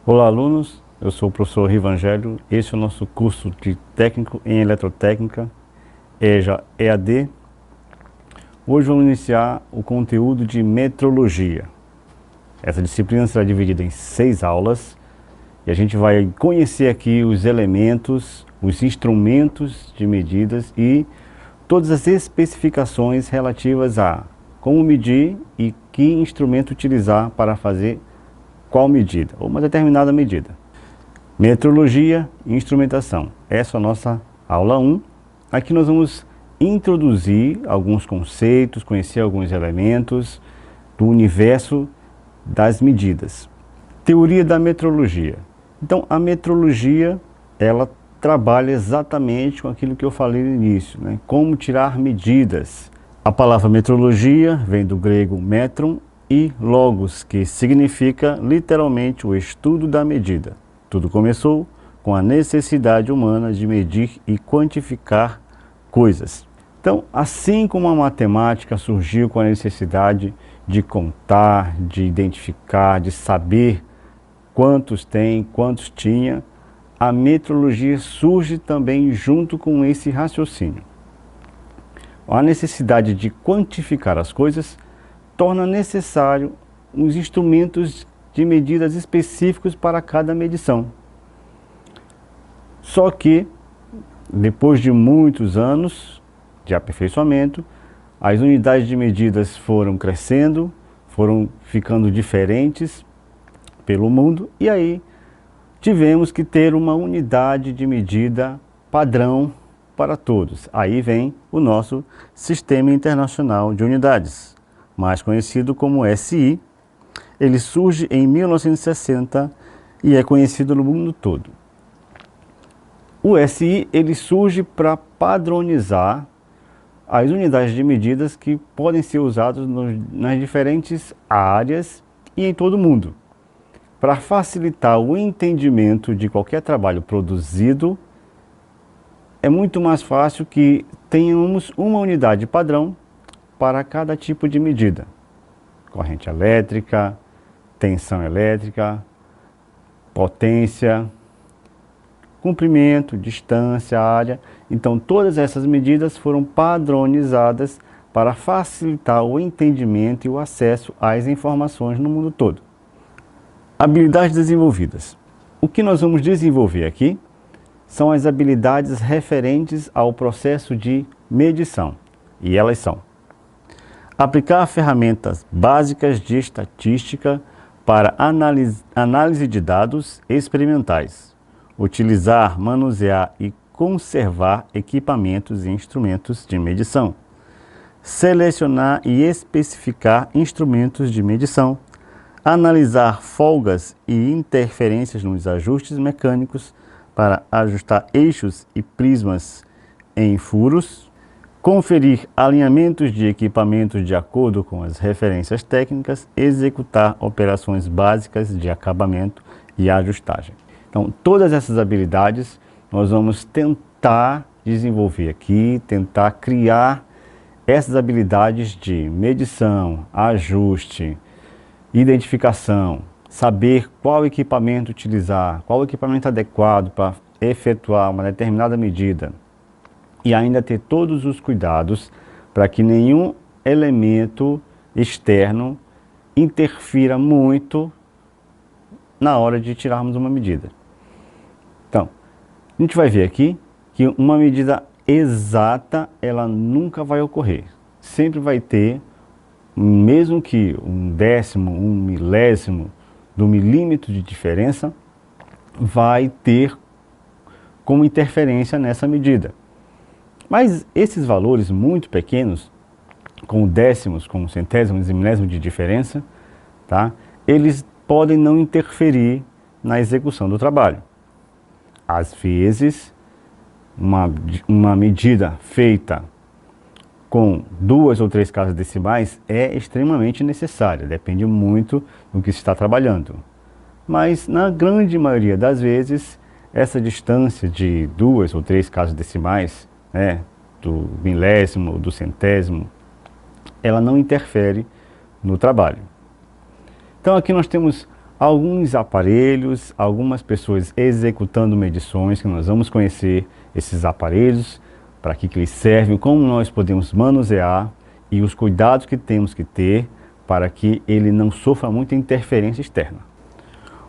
Olá, alunos. Eu sou o professor Rivangélio. Esse é o nosso curso de técnico em eletrotécnica, EJA EAD. Hoje vamos iniciar o conteúdo de metrologia. Essa disciplina será dividida em 6 aulas e a gente vai conhecer aqui os elementos, os instrumentos de medidas e todas as especificações relativas a como medir e que instrumento utilizar para fazer qual medida, ou uma determinada medida. Metrologia e instrumentação. Essa é a nossa aula 1. Aqui nós vamos introduzir alguns conceitos, conhecer alguns elementos do universo das medidas. Teoria da metrologia. Então, a metrologia, ela trabalha exatamente com aquilo que eu falei no início, né? Como tirar medidas. A palavra metrologia vem do grego metron e logos, que significa literalmente o estudo da medida. Tudo começou com a necessidade humana de medir e quantificar coisas. Então, assim como a matemática surgiu com a necessidade de contar, de identificar, de saber quantos tem, quantos tinha, a metrologia surge também junto com esse raciocínio. A necessidade de quantificar as coisas torna necessário uns instrumentos de medidas específicos para cada medição. Só que, depois de muitos anos de aperfeiçoamento, as unidades de medidas foram crescendo, foram ficando diferentes pelo mundo, e aí tivemos que ter uma unidade de medida padrão para todos. Aí vem o nosso Sistema Internacional de Unidades, mais conhecido como SI. Ele surge em 1960 e é conhecido no mundo todo. O SI ele surge para padronizar as unidades de medidas que podem ser usadas nas diferentes áreas e em todo o mundo, para facilitar o entendimento de qualquer trabalho produzido. É muito mais fácil que tenhamos uma unidade padrão para cada tipo de medida. Corrente elétrica, tensão elétrica, potência, comprimento, distância, área. Então, todas essas medidas foram padronizadas para facilitar o entendimento e o acesso às informações no mundo todo. Habilidades desenvolvidas. O que nós vamos desenvolver aqui são as habilidades referentes ao processo de medição. E elas são: aplicar ferramentas básicas de estatística para análise de dados experimentais. Utilizar, manusear e conservar equipamentos e instrumentos de medição. Selecionar e especificar instrumentos de medição. Analisar folgas e interferências nos ajustes mecânicos para ajustar eixos e prismas em furos. Conferir alinhamentos de equipamentos de acordo com as referências técnicas, executar operações básicas de acabamento e ajustagem. Então, todas essas habilidades nós vamos tentar desenvolver aqui, tentar criar essas habilidades de medição, ajuste, identificação, saber qual equipamento utilizar, qual equipamento adequado para efetuar uma determinada medida. E ainda ter todos os cuidados para que nenhum elemento externo interfira muito na hora de tirarmos uma medida. Então, a gente vai ver aqui que uma medida exata, ela nunca vai ocorrer. Sempre vai ter, mesmo que um décimo, um milésimo do milímetro de diferença, vai ter como interferência nessa medida. Mas esses valores muito pequenos, com décimos, com centésimos e milésimos de diferença, tá? Eles podem não interferir na execução do trabalho. Às vezes, uma medida feita com 2 ou 3 casas decimais é extremamente necessária, depende muito do que se está trabalhando. Mas, na grande maioria das vezes, essa distância de 2 ou 3 casas decimais, do milésimo, do centésimo, ela não interfere no trabalho. Então aqui nós temos alguns aparelhos, algumas pessoas executando medições, que nós vamos conhecer esses aparelhos, para que eles servem, como nós podemos manusear e os cuidados que temos que ter para que ele não sofra muita interferência externa.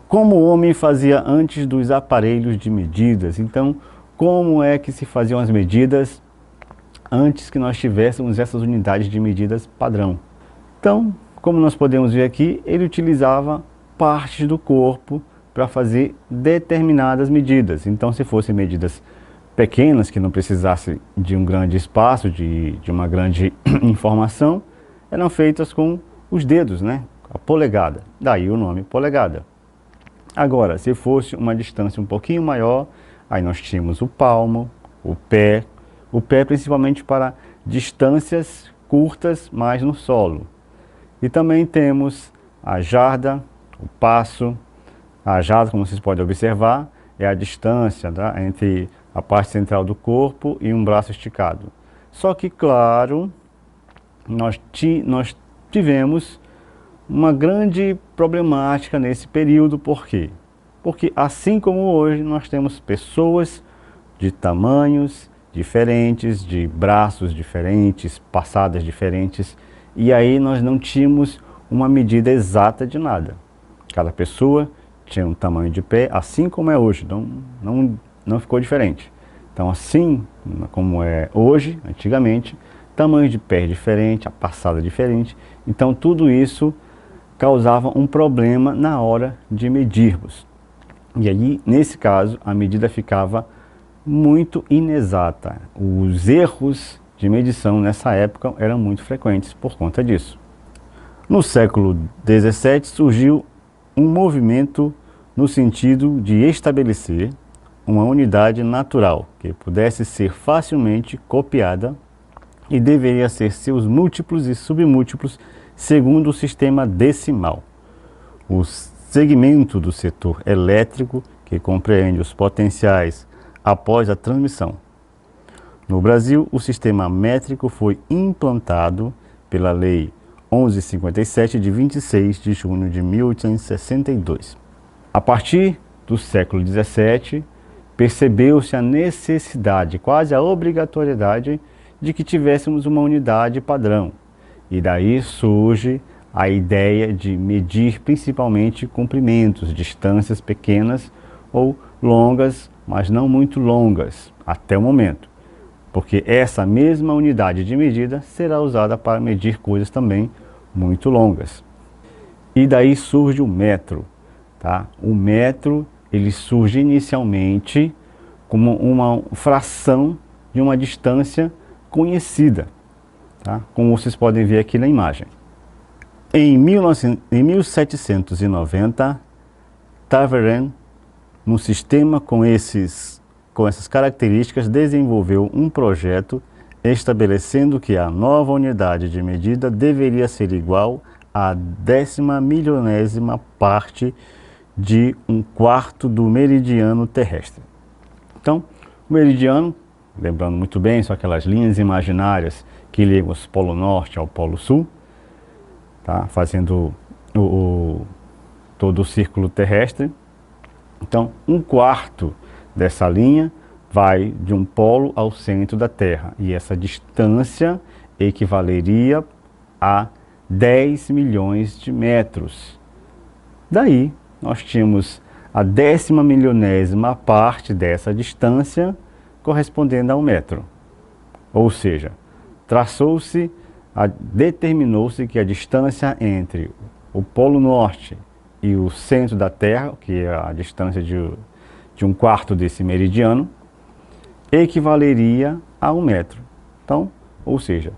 Como o homem fazia antes dos aparelhos de medidas, então como é que se faziam as medidas antes que nós tivéssemos essas unidades de medidas padrão? Então, como nós podemos ver aqui, ele utilizava partes do corpo para fazer determinadas medidas. Então, se fossem medidas pequenas, que não precisassem de um grande espaço, de uma grande informação, eram feitas com os dedos, né? A polegada, daí o nome polegada. Agora, se fosse uma distância um pouquinho maior, aí nós tínhamos o palmo, o pé principalmente para distâncias curtas, mais no solo. E também temos a jarda, o passo. A jarda, como vocês podem observar, é a distância, tá, entre a parte central do corpo e um braço esticado. Só que, claro, nós tivemos uma grande problemática nesse período. Por quê? Porque assim como hoje nós temos pessoas de tamanhos diferentes, de braços diferentes, passadas diferentes, e aí nós não tínhamos uma medida exata de nada. Cada pessoa tinha um tamanho de pé, assim como é hoje, não ficou diferente. Então, assim como é hoje, antigamente, tamanho de pé diferente, a passada diferente, então tudo isso causava um problema na hora de medirmos. E aí, nesse caso, a medida ficava muito inexata. Os erros de medição nessa época eram muito frequentes por conta disso. No século XVII surgiu um movimento no sentido de estabelecer uma unidade natural que pudesse ser facilmente copiada e deveria ser seus múltiplos e submúltiplos segundo o sistema decimal. O segmento do setor elétrico que compreende os potenciais após a transmissão. No Brasil, o sistema métrico foi implantado pela Lei 1157 de 26 de junho de 1862. A partir do século XVII, percebeu-se a necessidade, quase a obrigatoriedade, de que tivéssemos uma unidade padrão. E daí surge a ideia de medir principalmente comprimentos, distâncias pequenas ou longas, mas não muito longas, até o momento. Porque essa mesma unidade de medida será usada para medir coisas também muito longas. E daí surge o metro, tá? O metro, ele surge inicialmente como uma fração de uma distância conhecida, tá? Como vocês podem ver aqui na imagem. Em 1790, Taveren, num sistema com essas características, desenvolveu um projeto estabelecendo que a nova unidade de medida deveria ser igual à 10.000.000ª parte de um quarto do meridiano terrestre. Então, o meridiano, lembrando muito bem, são aquelas linhas imaginárias que ligam o Polo Norte ao Polo Sul, tá? Fazendo todo o círculo terrestre. Então, um quarto dessa linha vai de um polo ao centro da Terra, e essa distância equivaleria a 10 milhões de metros. Daí, nós tínhamos a 10.000.000ª parte dessa distância correspondendo a um metro. Ou seja, determinou-se que a distância entre o Polo Norte e o centro da Terra, que é a distância de um quarto desse meridiano, equivaleria a um metro. Então, ou seja,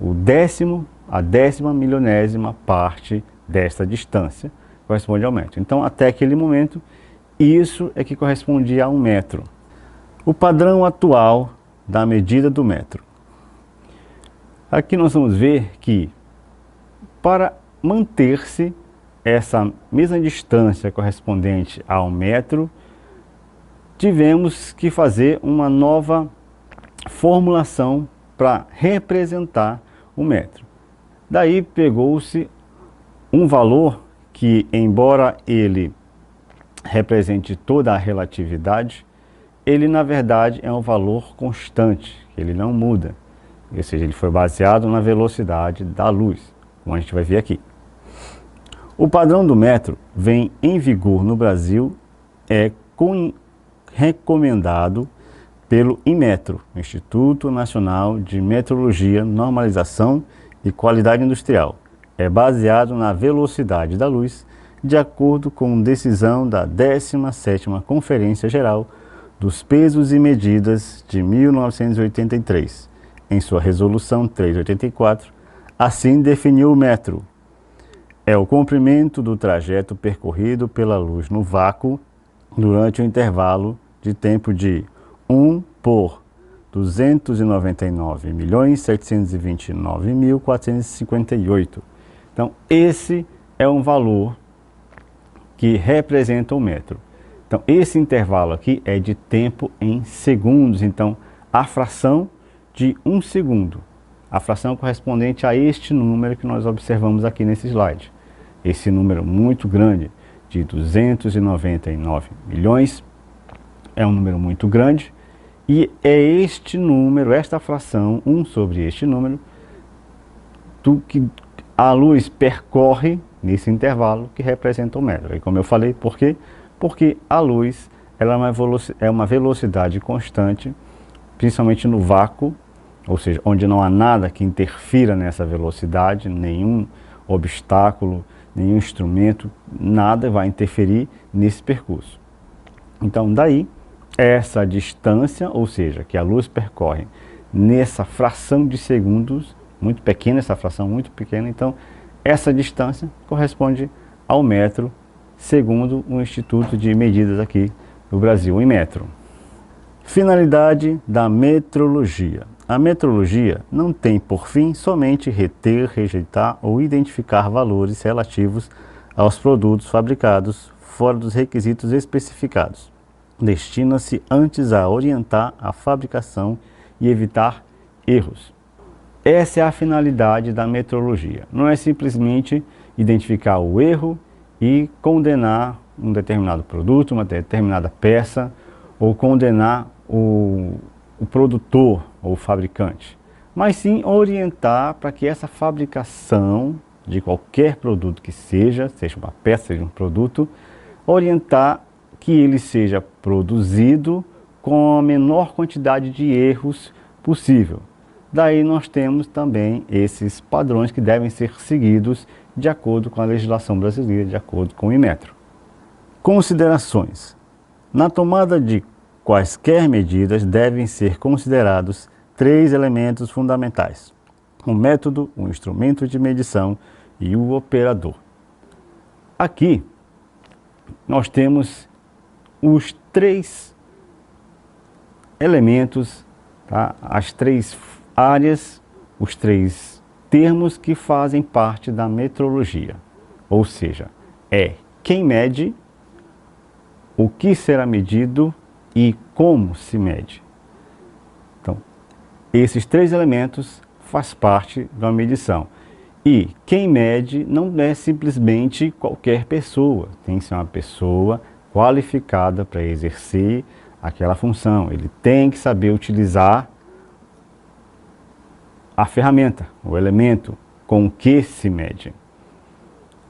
a 10.000.000ª parte dessa distância corresponde ao metro. Então, até aquele momento, isso é que correspondia a um metro. O padrão atual da medida do metro. Aqui nós vamos ver que, para manter-se essa mesma distância correspondente a um metro, tivemos que fazer uma nova formulação para representar o metro. Daí pegou-se um valor que, embora ele represente toda a relatividade, ele na verdade é um valor constante, ele não muda. Ou seja, ele foi baseado na velocidade da luz, como a gente vai ver aqui. O padrão do metro vem em vigor no Brasil, é recomendado pelo Inmetro, Instituto Nacional de Metrologia, Normalização e Qualidade Industrial. É baseado na velocidade da luz, de acordo com decisão da 17ª Conferência Geral dos Pesos e Medidas de 1983. Em sua resolução 384, assim definiu o metro. É o comprimento do trajeto percorrido pela luz no vácuo durante o intervalo de tempo de 1 por 299.729.458. Então, esse é um valor que representa o metro. Então, esse intervalo aqui é de tempo em segundos. Então, a fração de 1 segundo, a fração correspondente a este número que nós observamos aqui nesse slide. Esse número muito grande, de 299 milhões, é um número muito grande, e é este número, esta fração, 1 sobre este número, que a luz percorre nesse intervalo que representa o metro. E como eu falei, por quê? Porque a luz ela é uma velocidade constante, principalmente no vácuo, ou seja, onde não há nada que interfira nessa velocidade, nenhum obstáculo, nenhum instrumento, nada vai interferir nesse percurso. Então, daí, essa distância, ou seja, que a luz percorre nessa fração de segundos, muito pequena, essa fração muito pequena, então, essa distância corresponde ao metro, segundo o Instituto de Medidas aqui no Brasil, o Inmetro. Finalidade da metrologia. A metrologia não tem por fim somente reter, rejeitar ou identificar valores relativos aos produtos fabricados fora dos requisitos especificados. Destina-se antes a orientar a fabricação e evitar erros. Essa é a finalidade da metrologia. Não é simplesmente identificar o erro e condenar um determinado produto, uma determinada peça, ou condenar o produtor ou o fabricante, mas sim orientar para que essa fabricação de qualquer produto que seja uma peça, seja um produto, orientar que ele seja produzido com a menor quantidade de erros possível. Daí nós temos também esses padrões que devem ser seguidos de acordo com a legislação brasileira, de acordo com o Inmetro. Considerações. Na tomada de quaisquer medidas devem ser considerados 3 elementos fundamentais: o método, o instrumento de medição e o operador. Aqui nós temos os 3 elementos, tá? As 3 áreas, os 3 termos que fazem parte da metrologia. Ou seja, é quem mede, o que será medido e como se mede. Então, esses 3 elementos fazem parte da medição. E quem mede não é simplesmente qualquer pessoa, tem que ser uma pessoa qualificada para exercer aquela função. Ele tem que saber utilizar a ferramenta, o elemento com o que se mede.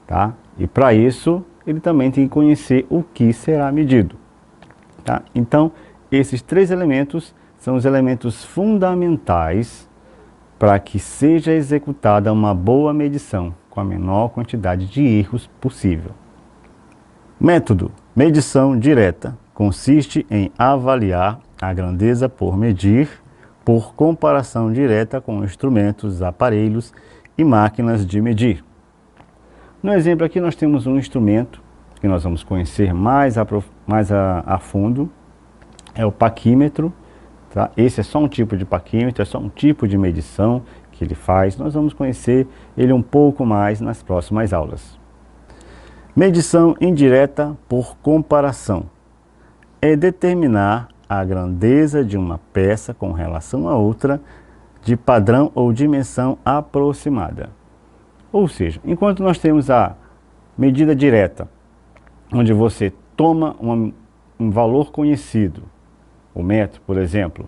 Tá? E para isso, ele também tem que conhecer o que será medido. Tá? Então, esses 3 elementos são os elementos fundamentais para que seja executada uma boa medição com a menor quantidade de erros possível. Método: medição direta consiste em avaliar a grandeza por medir, por comparação direta com instrumentos, aparelhos e máquinas de medir. No exemplo aqui nós temos um instrumento que nós vamos conhecer mais a fundo, é o paquímetro. Tá? Esse é só um tipo de paquímetro, é só um tipo de medição que ele faz. Nós vamos conhecer ele um pouco mais nas próximas aulas. Medição indireta por comparação é determinar a grandeza de uma peça com relação a outra de padrão ou dimensão aproximada. Ou seja, enquanto nós temos a Medida direta, onde você toma um valor conhecido, o metro, por exemplo,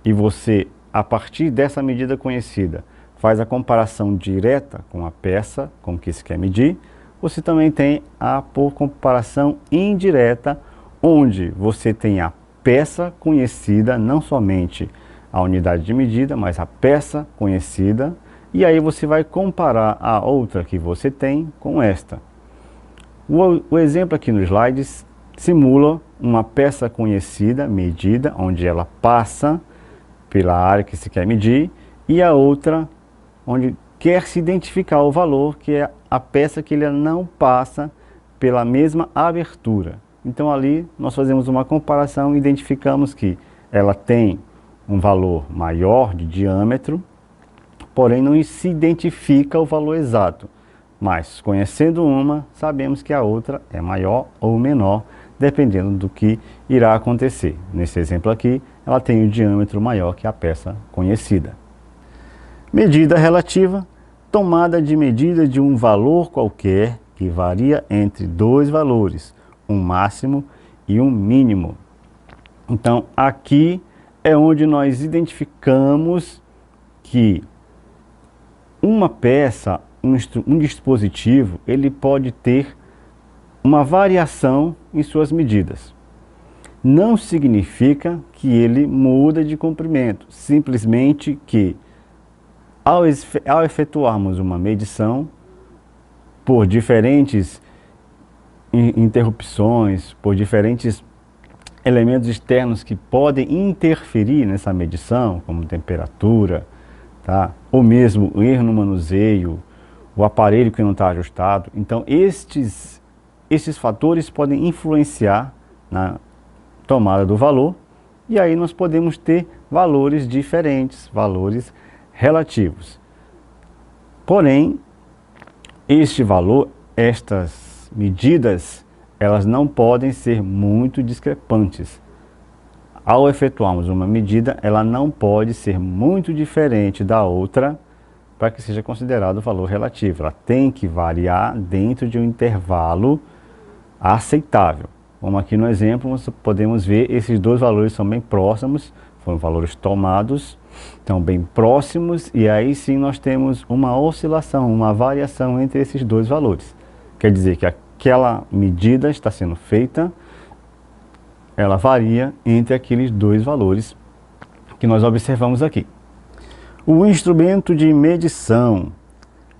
e você, a partir dessa medida conhecida, faz a comparação direta com a peça com que se quer medir. Você também tem a por comparação indireta, onde você tem a peça conhecida, não somente a unidade de medida, mas a peça conhecida, e aí você vai comparar a outra que você tem com esta. O exemplo aqui nos slides simula uma peça conhecida, medida, onde ela passa pela área que se quer medir, e a outra onde quer se identificar o valor, que é a peça que ele não passa pela mesma abertura. Então ali nós fazemos uma comparação e identificamos que ela tem um valor maior de diâmetro, porém não se identifica o valor exato. Mas conhecendo uma, sabemos que a outra é maior ou menor, dependendo do que irá acontecer. Nesse exemplo aqui, ela tem o diâmetro maior que a peça conhecida. Medida relativa, tomada de medida de um valor qualquer que varia entre dois valores, um máximo e um mínimo. Então, aqui é onde nós identificamos que uma peça, um dispositivo, ele pode ter uma variação em suas medidas. Não significa que ele muda de comprimento, simplesmente que ao efetuarmos uma medição por diferentes interrupções, por diferentes elementos externos que podem interferir nessa medição, como temperatura, tá? Ou mesmo o erro no manuseio, o aparelho que não está ajustado. Então estes fatores podem influenciar na tomada do valor, e aí nós podemos ter valores diferentes, valores relativos. Porém, este valor, estas medidas, elas não podem ser muito discrepantes. Ao efetuarmos uma medida, ela não pode ser muito diferente da outra para que seja considerado valor relativo. Ela tem que variar dentro de um intervalo aceitável. Como aqui no exemplo, nós podemos ver esses dois valores são bem próximos, foram valores tomados, então bem próximos, e aí sim nós temos uma oscilação, uma variação entre esses dois valores. Quer dizer que aquela medida está sendo feita, ela varia entre aqueles dois valores que nós observamos aqui. O instrumento de medição.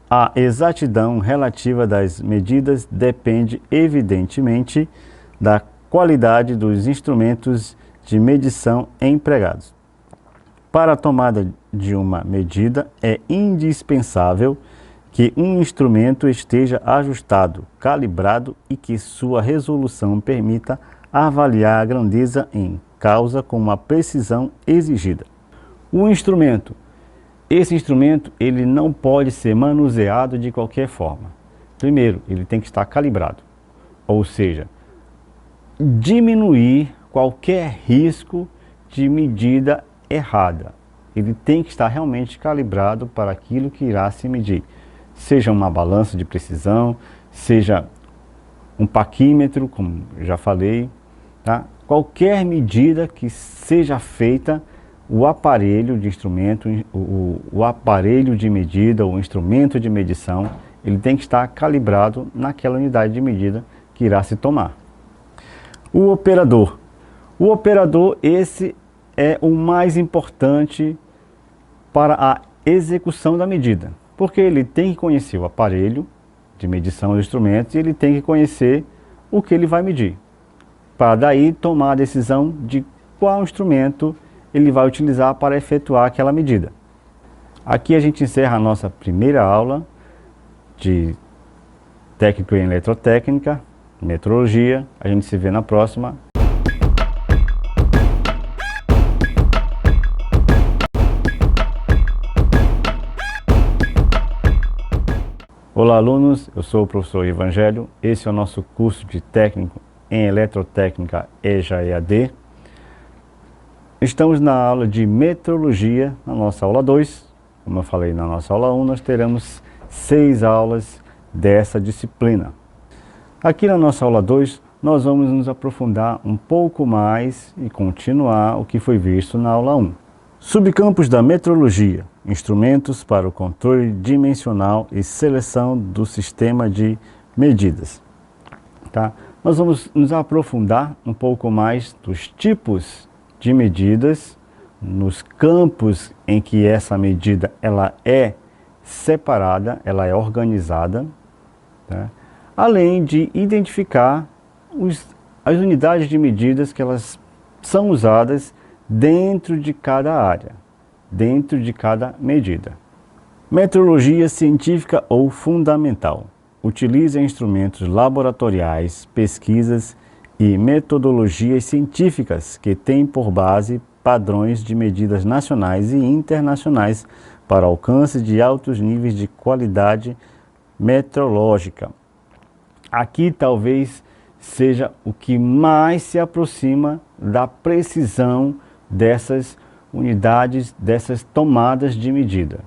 A exatidão relativa das medidas depende, evidentemente, da qualidade dos instrumentos de medição empregados. Para a tomada de uma medida, é indispensável que um instrumento esteja ajustado, calibrado e que sua resolução permita avaliar a grandeza em causa com uma precisão exigida. O instrumento. Esse instrumento ele não pode ser manuseado de qualquer forma. Primeiro, ele tem que estar calibrado, ou seja, diminuir qualquer risco de medida errada. Ele tem que estar realmente calibrado para aquilo que irá se medir. Seja uma balança de precisão, seja um paquímetro, como já falei, tá? Qualquer medida que seja feita, o aparelho de instrumento, o aparelho de medida, o instrumento de medição, ele tem que estar calibrado naquela unidade de medida que irá se tomar. O operador. O operador, esse é o mais importante para a execução da medida, porque ele tem que conhecer o aparelho de medição dos instrumentos e ele tem que conhecer o que ele vai medir, para daí tomar a decisão de qual instrumento ele vai utilizar para efetuar aquela medida. Aqui a gente encerra a nossa primeira aula de técnico em eletrotécnica, metrologia. A gente se vê na próxima. Olá alunos, eu sou o professor Evangelho. Esse é o nosso curso de técnico em eletrotécnica EJA EAD. Estamos na aula de metrologia, na nossa aula 2. Como eu falei na nossa aula 1, nós teremos 6 aulas dessa disciplina. Aqui na nossa aula 2, nós vamos nos aprofundar um pouco mais e continuar o que foi visto na aula 1. Subcampos da metrologia, instrumentos para o controle dimensional e seleção do sistema de medidas. Tá? Nós vamos nos aprofundar um pouco mais dos tipos de medidas, nos campos em que essa medida ela é separada, ela é organizada, tá? Além de identificar as unidades de medidas que elas são usadas dentro de cada área, dentro de cada medida. Metrologia científica ou fundamental. Utiliza instrumentos laboratoriais, pesquisas e metodologias científicas que têm por base padrões de medidas nacionais e internacionais para alcance de altos níveis de qualidade metrológica. Aqui talvez seja o que mais se aproxima da precisão dessas unidades, dessas tomadas de medida.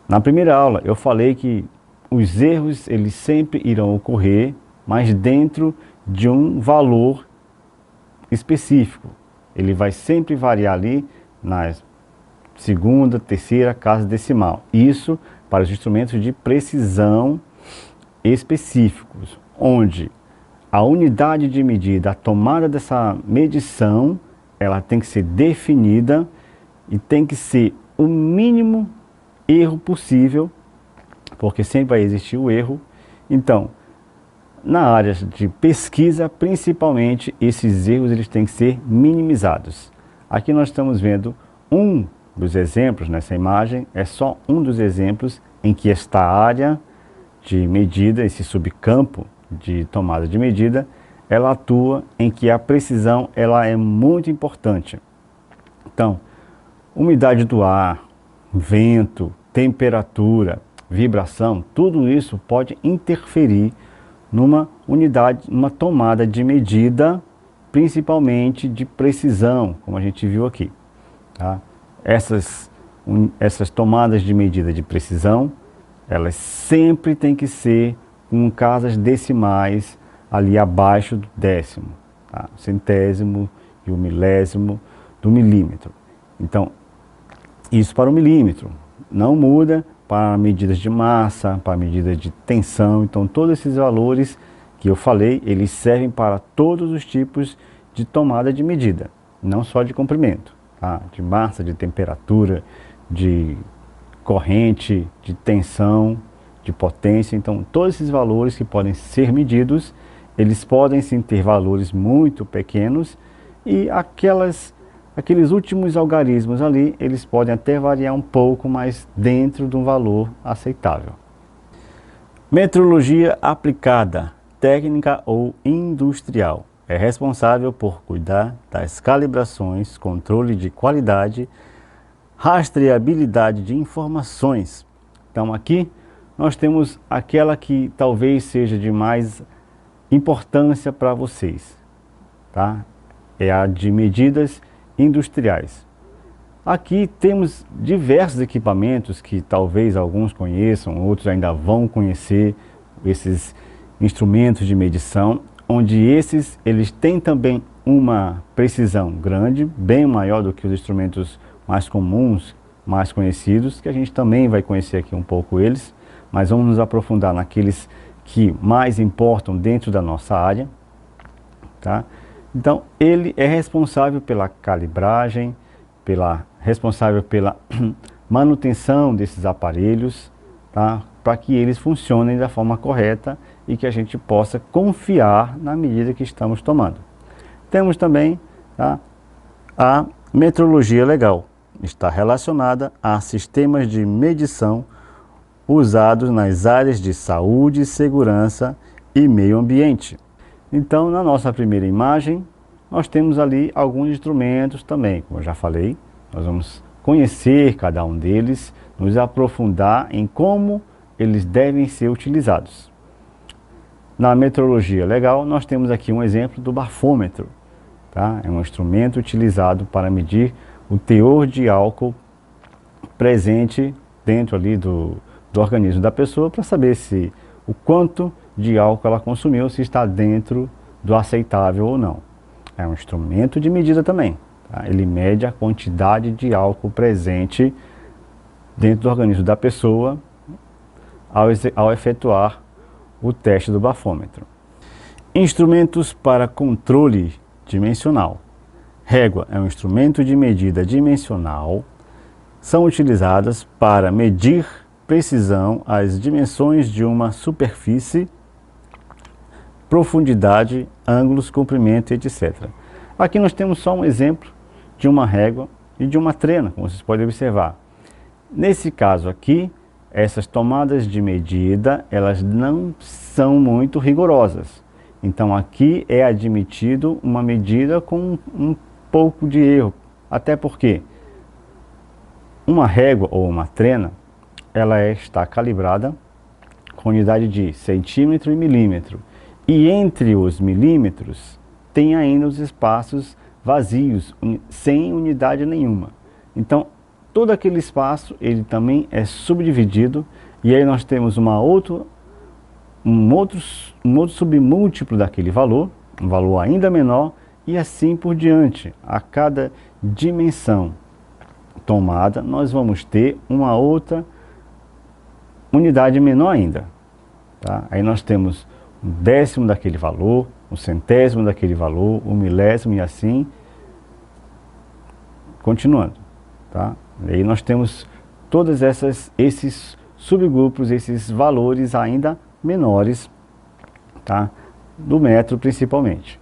Na primeira aula eu falei que os erros eles sempre irão ocorrer, mas dentro de um valor específico. Ele vai sempre variar ali na segunda, terceira casa decimal. Isso para os instrumentos de precisão específicos, onde a unidade de medida, a tomada dessa medição, ela tem que ser definida e tem que ser o mínimo erro possível, porque sempre vai existir o erro. Então, na área de pesquisa, principalmente, esses erros eles têm que ser minimizados. Aqui nós estamos vendo um dos exemplos nessa imagem, é só um dos exemplos em que esta área de medida, esse subcampo de tomada de medida, ela atua em que a precisão ela é muito importante. Então, umidade do ar, vento, temperatura, vibração, tudo isso pode interferir numa unidade, numa tomada de medida, principalmente de precisão, como a gente viu aqui. Tá? Essas tomadas de medida de precisão, elas sempre têm que ser com casas decimais ali abaixo do décimo, tá? O centésimo e o milésimo do milímetro. Então, isso para o milímetro. Não muda para medidas de massa, para medidas de tensão. Então, todos esses valores que eu falei, eles servem para todos os tipos de tomada de medida, não só de comprimento, tá? De massa, de temperatura, de corrente, de tensão, de potência. Então, todos esses valores que podem ser medidos, eles podem sim ter valores muito pequenos e aqueles últimos algarismos ali, eles podem até variar um pouco, mas dentro de um valor aceitável. Metrologia aplicada, técnica ou industrial. É responsável por cuidar das calibrações, controle de qualidade, rastreabilidade de informações. Então aqui nós temos aquela que talvez seja de mais importância para vocês, tá? É a de medidas industriais. Aqui temos diversos equipamentos que talvez alguns conheçam, outros ainda vão conhecer esses instrumentos de medição, onde eles têm também uma precisão grande, bem maior do que os instrumentos mais comuns, mais conhecidos, que a gente também vai conhecer aqui um pouco eles, mas vamos nos aprofundar naqueles que mais importam dentro da nossa área, tá? Então, ele é responsável pela calibragem, responsável pela manutenção desses aparelhos, tá? Para que eles funcionem da forma correta e que a gente possa confiar na medida que estamos tomando. Temos também, tá, a metrologia legal. Está relacionada a sistemas de medição usados nas áreas de saúde, segurança e meio ambiente. Então, na nossa primeira imagem, nós temos ali alguns instrumentos também, como eu já falei. Nós vamos conhecer cada um deles, nos aprofundar em como eles devem ser utilizados. Na metrologia legal, nós temos aqui um exemplo do bafômetro, tá? É um instrumento utilizado para medir o teor de álcool presente dentro ali do organismo da pessoa, para saber se o quanto de álcool ela consumiu, se está dentro do aceitável ou não. É um instrumento de medida também. Tá? Ele mede a quantidade de álcool presente dentro do organismo da pessoa ao efetuar o teste do bafômetro. Instrumentos para controle dimensional. Régua é um instrumento de medida dimensional. São utilizadas para medir precisão as dimensões de uma superfície, profundidade, ângulos, comprimento, etc. Aqui nós temos só um exemplo de uma régua e de uma trena, como vocês podem observar. Nesse caso aqui, essas tomadas de medida, elas não são muito rigorosas. Então aqui é admitido uma medida com um pouco de erro, até porque uma régua ou uma trena, ela está calibrada com unidade de centímetro e milímetro. E entre os milímetros tem ainda os espaços vazios, sem unidade nenhuma. Então, todo aquele espaço, ele também é subdividido, e aí nós temos um outro submúltiplo daquele valor, um valor ainda menor, e assim por diante. A cada dimensão tomada, nós vamos ter uma outra unidade menor ainda. Tá? Aí nós temos um décimo daquele valor, um centésimo daquele valor, um milésimo e assim, continuando. Tá? E aí nós temos todos esses subgrupos, esses valores ainda menores, tá? Do metro principalmente.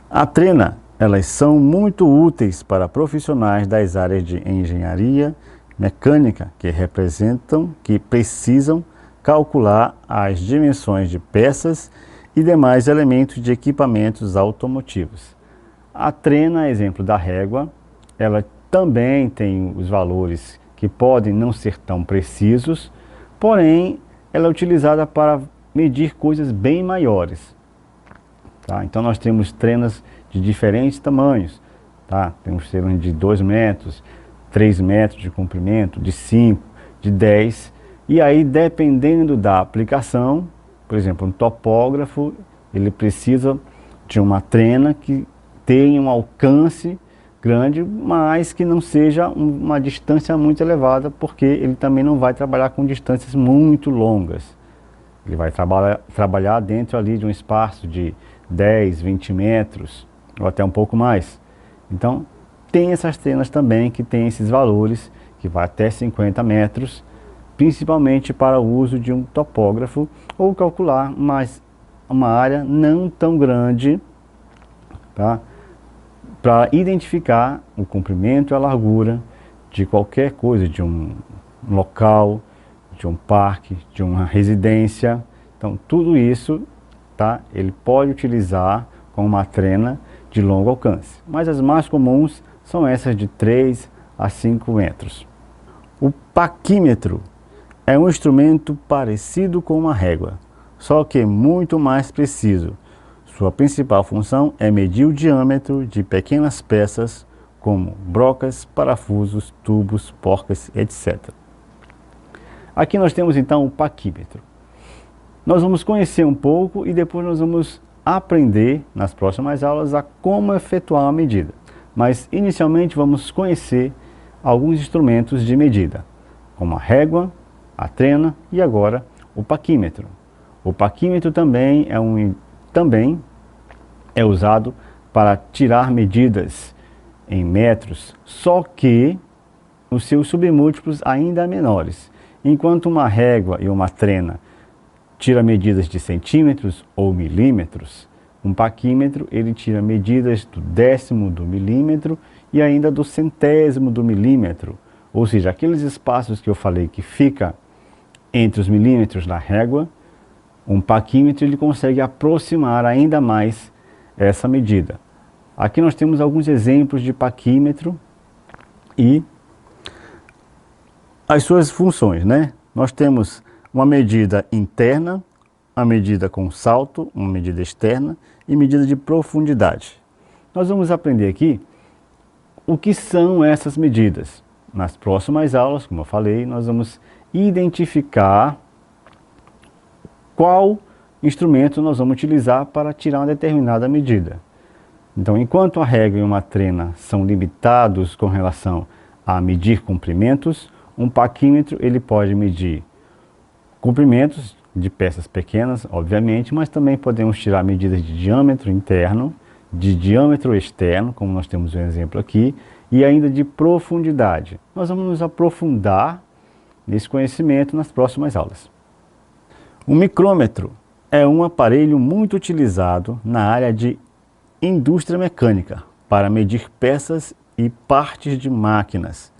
A trena, elas são muito úteis para profissionais das áreas de engenharia, mecânica, que precisam calcular as dimensões de peças e demais elementos de equipamentos automotivos. A trena, exemplo da régua, ela também tem os valores que podem não ser tão precisos, porém ela é utilizada para medir coisas bem maiores. Tá? Então nós temos trenas de diferentes tamanhos. Tá? Temos trenas de 2 metros, 3 metros de comprimento, de 5, de 10. E aí, dependendo da aplicação, por exemplo, um topógrafo, ele precisa de uma trena que tenha um alcance grande, mas que não seja uma distância muito elevada, porque ele também não vai trabalhar com distâncias muito longas. Ele vai trabalhar dentro ali de um espaço de 10, 20 metros, ou até um pouco mais. Então, tem essas trenas também que tem esses valores, que vai até 50 metros, principalmente para o uso de um topógrafo, ou calcular uma área não tão grande, tá? Para identificar o comprimento e a largura de qualquer coisa, de um local, de um parque, de uma residência. Então tudo isso, tá? Ele pode utilizar com uma trena de longo alcance, mas as mais comuns são essas de 3 a 5 metros. O paquímetro é um instrumento parecido com uma régua, só que muito mais preciso. Sua principal função é medir o diâmetro de pequenas peças, como brocas, parafusos, tubos, porcas, etc. Aqui nós temos então o paquímetro. Nós vamos conhecer um pouco e depois nós vamos aprender nas próximas aulas a como efetuar a medida. Mas inicialmente vamos conhecer alguns instrumentos de medida, como a régua, a trena e agora o paquímetro. O paquímetro também é usado para tirar medidas em metros, só que os seus submúltiplos ainda menores. Enquanto uma régua e uma trena tira medidas de centímetros ou milímetros, um paquímetro ele tira medidas do décimo do milímetro e ainda do centésimo do milímetro. Ou seja, aqueles espaços que eu falei que fica entre os milímetros da régua, um paquímetro ele consegue aproximar ainda mais essa medida. Aqui nós temos alguns exemplos de paquímetro e as suas funções, né? Nós temos uma medida interna, a medida com salto, uma medida externa e medida de profundidade. Nós vamos aprender aqui o que são essas medidas. Nas próximas aulas, como eu falei, nós vamos identificar qual instrumento nós vamos utilizar para tirar uma determinada medida. Então, enquanto a régua e uma trena são limitados com relação a medir comprimentos, um paquímetro ele pode medir comprimentos de peças pequenas, obviamente, mas também podemos tirar medidas de diâmetro interno, de diâmetro externo, como nós temos um exemplo aqui, e ainda de profundidade. Nós vamos nos aprofundar nesse conhecimento nas próximas aulas. O micrômetro é um aparelho muito utilizado na área de indústria mecânica para medir peças e partes de máquinas.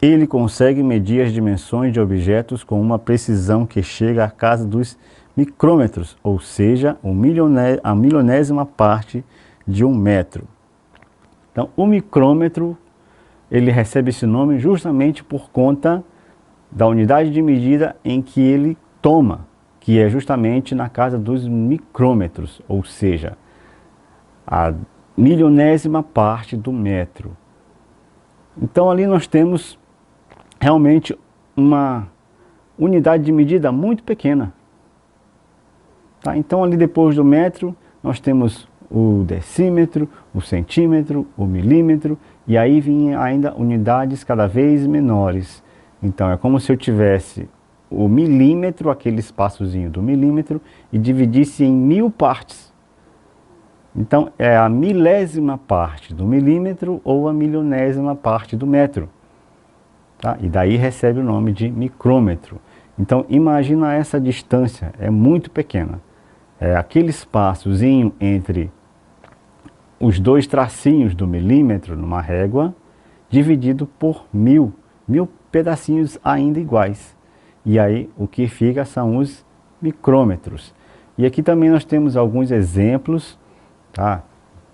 Ele consegue medir as dimensões de objetos com uma precisão que chega à casa dos micrômetros, ou seja, a milionésima parte de um metro. Então, o micrômetro, ele recebe esse nome justamente por conta da unidade de medida em que ele toma, que é justamente na casa dos micrômetros, ou seja, a milionésima parte do metro. Então ali nós temos realmente uma unidade de medida muito pequena. Tá? Então ali depois do metro nós temos o decímetro, o centímetro, o milímetro, e aí vinha ainda unidades cada vez menores. Então é como se eu tivesse o milímetro, aquele espaçozinho do milímetro, e dividisse em 1000 partes. Então é a milésima parte do milímetro ou a milionésima parte do metro. Tá? E daí recebe o nome de micrômetro. Então imagina essa distância, é muito pequena. É aquele espaçozinho entre os dois tracinhos do milímetro numa régua, dividido por 1000 pedacinhos ainda iguais. E aí o que fica são os micrômetros. E aqui também nós temos alguns exemplos, tá,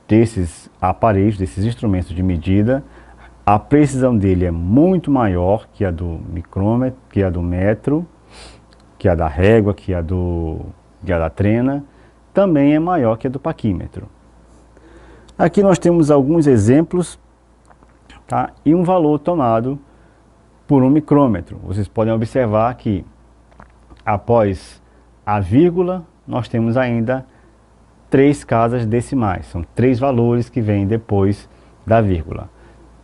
desses aparelhos, desses instrumentos de medida. A precisão dele é muito maior que a do micrômetro, que a do metro, que a da régua, que a da trena. Também é maior que a do paquímetro. Aqui nós temos alguns exemplos, tá, e um valor tomado por um micrômetro. Vocês podem observar que após a vírgula nós temos ainda 3 casas decimais. São 3 valores que vêm depois da vírgula.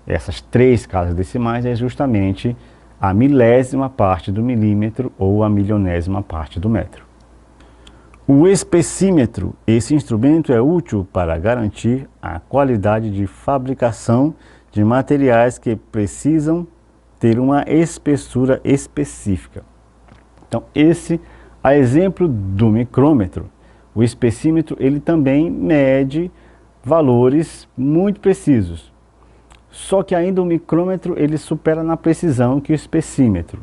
Essas 3 casas decimais é justamente a milésima parte do milímetro ou a milionésima parte do metro. O espessímetro, esse instrumento é útil para garantir a qualidade de fabricação de materiais que precisam ter uma espessura específica. Então a exemplo do micrômetro, o espessímetro ele também mede valores muito precisos. Só que ainda o micrômetro ele supera na precisão que o espessímetro,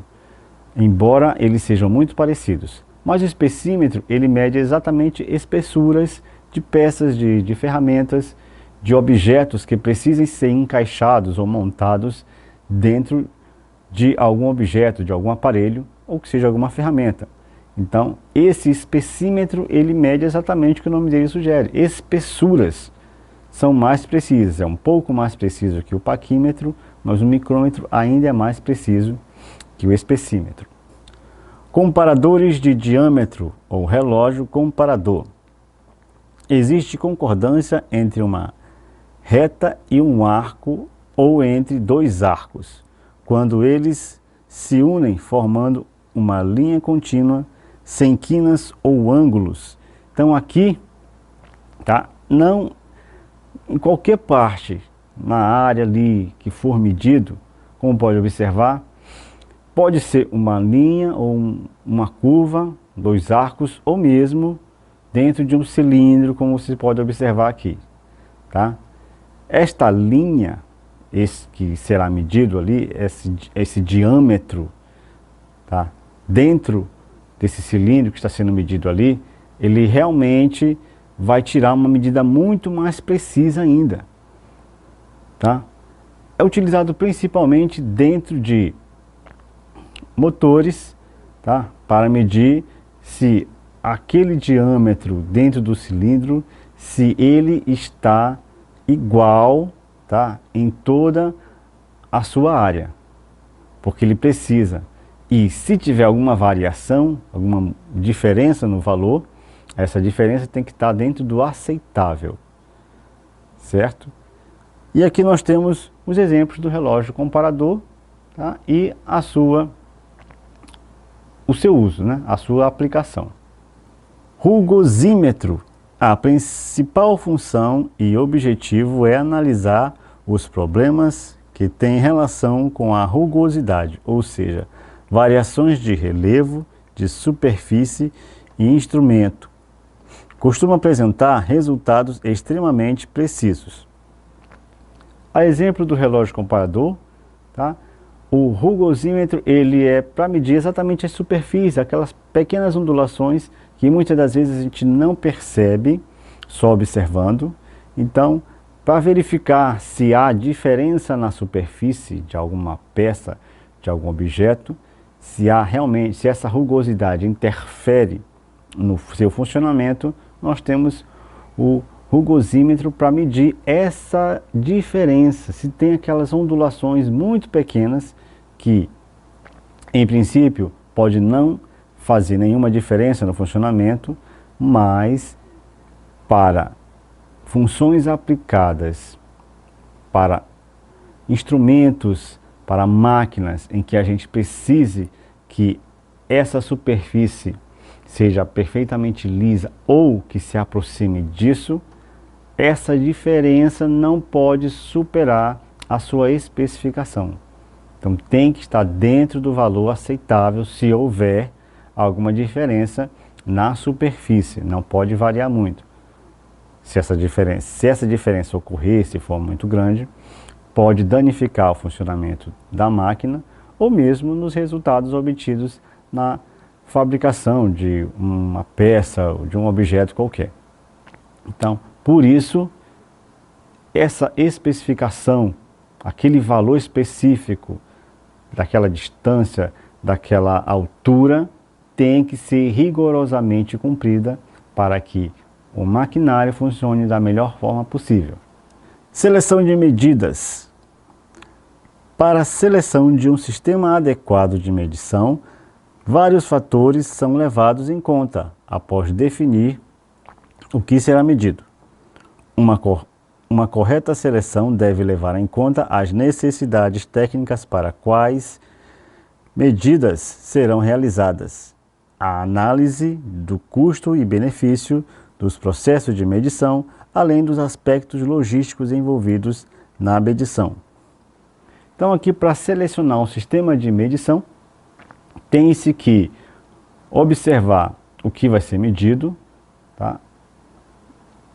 embora eles sejam muito parecidos. Mas o espessímetro ele mede exatamente espessuras de peças de ferramentas, de objetos que precisem ser encaixados ou montados dentro de algum objeto, de algum aparelho, ou que seja alguma ferramenta. Então, esse espessímetro, ele mede exatamente o que o nome dele sugere. Espessuras são mais precisas, é um pouco mais preciso que o paquímetro, mas o micrômetro ainda é mais preciso que o espessímetro. Comparadores de diâmetro ou relógio comparador. Existe concordância entre uma reta e um arco ou entre 2 arcos, quando eles se unem formando uma linha contínua sem quinas ou ângulos. Então aqui, tá, não em qualquer parte na área ali que for medido, como pode observar, pode ser uma linha ou uma curva, 2 arcos, ou mesmo dentro de um cilindro, como você pode observar aqui, tá? Esta linha, esse que será medido ali, esse diâmetro, tá, dentro desse cilindro que está sendo medido ali, ele realmente vai tirar uma medida muito mais precisa ainda, tá? É utilizado principalmente dentro de motores, tá, para medir se aquele diâmetro dentro do cilindro, se ele está igual, tá, em toda a sua área, porque ele precisa. E se tiver alguma variação, alguma diferença no valor, Essa diferença tem que estar dentro do aceitável, certo? E aqui nós temos os exemplos do relógio comparador, tá? E o seu uso, né? A sua aplicação. Rugosímetro. A principal função e objetivo é analisar os problemas que têm relação com a rugosidade, ou seja, variações de relevo, de superfície e instrumento. Costuma apresentar resultados extremamente precisos. A exemplo do relógio comparador, tá? O rugosímetro ele é para medir exatamente a superfície, aquelas pequenas ondulações que muitas das vezes a gente não percebe só observando. Então, para verificar se há diferença na superfície de alguma peça, de algum objeto, se essa rugosidade interfere no seu funcionamento, nós temos o rugosímetro para medir essa diferença, se tem aquelas ondulações muito pequenas que, em princípio, pode não fazer nenhuma diferença no funcionamento, mas para funções aplicadas para instrumentos, para máquinas em que a gente precise que essa superfície seja perfeitamente lisa ou que se aproxime disso, essa diferença não pode superar a sua especificação. Então tem que estar dentro do valor aceitável se houver alguma diferença na superfície, não pode variar muito. Se essa diferença ocorrer, se for muito grande, pode danificar o funcionamento da máquina ou mesmo nos resultados obtidos na fabricação de uma peça ou de um objeto qualquer. Então, por isso, essa especificação, aquele valor específico daquela distância, daquela altura, tem que ser rigorosamente cumprida para que o maquinário funcione da melhor forma possível. Seleção de medidas. Para a seleção de um sistema adequado de medição, vários fatores são levados em conta após definir o que será medido. Uma correta seleção deve levar em conta as necessidades técnicas para quais medidas serão realizadas, a análise do custo e benefício dos processos de medição, além dos aspectos logísticos envolvidos na medição. Então aqui, para selecionar um sistema de medição, tem-se que observar o que vai ser medido, tá?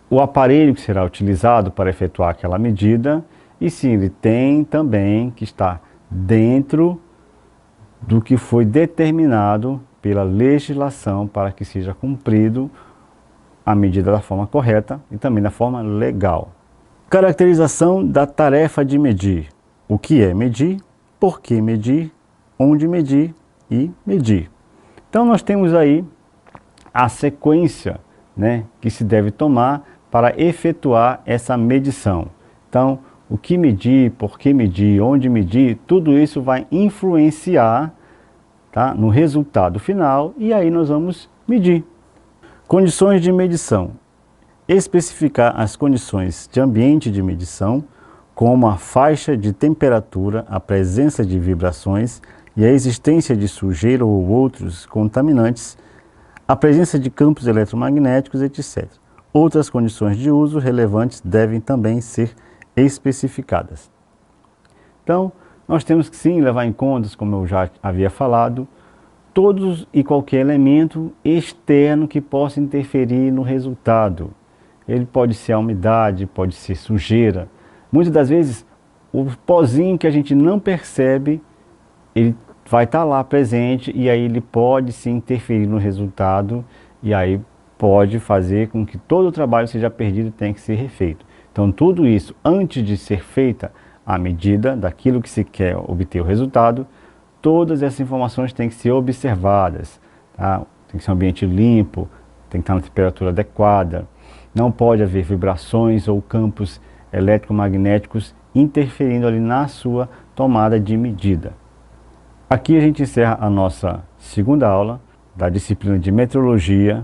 O aparelho que será utilizado para efetuar aquela medida e se ele tem também que estar dentro do que foi determinado pela legislação para que seja cumprido a medida da forma correta e também da forma legal. Caracterização da tarefa de medir. O que é medir, por que medir, onde medir e medir. Então nós temos aí a sequência, né, que se deve tomar para efetuar essa medição. Então, o que medir, por que medir, onde medir, tudo isso vai influenciar, tá, no resultado final e aí nós vamos medir. Condições de medição. Especificar as condições de ambiente de medição, como a faixa de temperatura, a presença de vibrações e a existência de sujeira ou outros contaminantes, a presença de campos eletromagnéticos, etc. Outras condições de uso relevantes devem também ser especificadas. Então, nós temos que sim levar em conta, como eu já havia falado, todos e qualquer elemento externo que possa interferir no resultado. Ele pode ser a umidade, pode ser sujeira. Muitas das vezes, o pozinho que a gente não percebe, ele vai estar lá presente e aí ele pode se interferir no resultado e aí pode fazer com que todo o trabalho seja perdido e tenha que ser refeito. Então tudo isso, antes de ser feita a medida daquilo que se quer obter o resultado, todas essas informações têm que ser observadas, tá? Tem que ser um ambiente limpo, tem que estar na temperatura adequada, não pode haver vibrações ou campos eletromagnéticos interferindo ali na sua tomada de medida. Aqui a gente encerra a nossa segunda aula da disciplina de metrologia